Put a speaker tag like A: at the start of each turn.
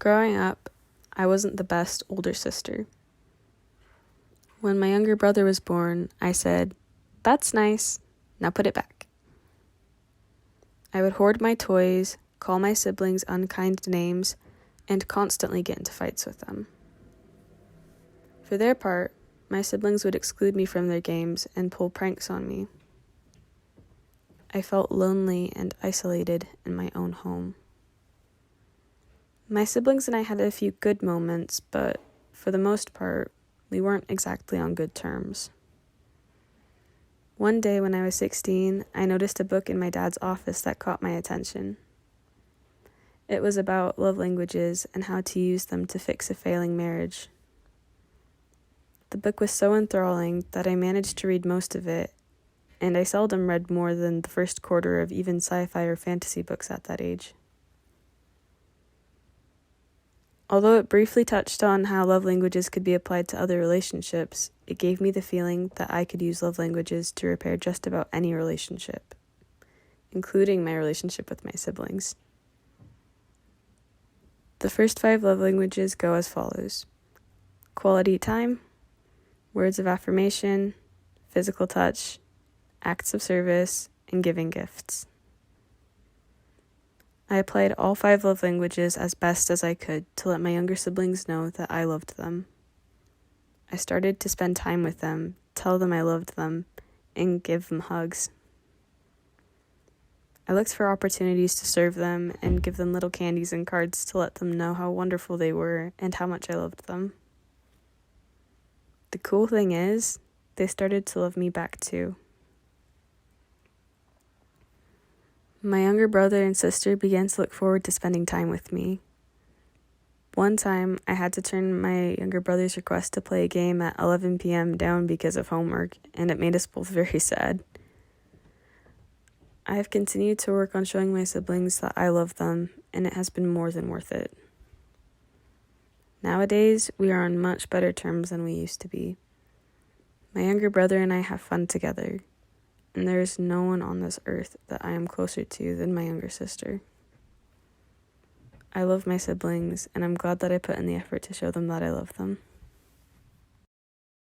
A: Growing up, I wasn't the best older sister. When my younger brother was born, I said, "That's nice, now put it back." I would hoard my toys, call my siblings unkind names, and constantly get into fights with them. For their part, my siblings would exclude me from their games and pull pranks on me. I felt lonely and isolated in my own home. My siblings and I had a few good moments, but for the most part, we weren't exactly on good terms. One day when I was 16, I noticed a book in my dad's office that caught my attention. It was about love languages and how to use them to fix a failing marriage. The book was so enthralling that I managed to read most of it, and I seldom read more than the first quarter of even sci-fi or fantasy books at that age. Although it briefly touched on how love languages could be applied to other relationships, it gave me the feeling that I could use love languages to repair just about any relationship, including my relationship with my siblings. The first 5 love languages go as follows: quality time, words of affirmation, physical touch, acts of service, and giving gifts. I applied all 5 love languages as best as I could to let my younger siblings know that I loved them. I started to spend time with them, tell them I loved them, and give them hugs. I looked for opportunities to serve them and give them little candies and cards to let them know how wonderful they were and how much I loved them. The cool thing is, they started to love me back too. My younger brother and sister began to look forward to spending time with me. One time, I had to turn my younger brother's request to play a game at 11 p.m. down because of homework, and it made us both very sad. I have continued to work on showing my siblings that I love them, and it has been more than worth it. Nowadays, we are on much better terms than we used to be. My younger brother and I have fun together, and there is no one on this earth that I am closer to than my younger sister. I love my siblings, and I'm glad that I put in the effort to show them that I love them.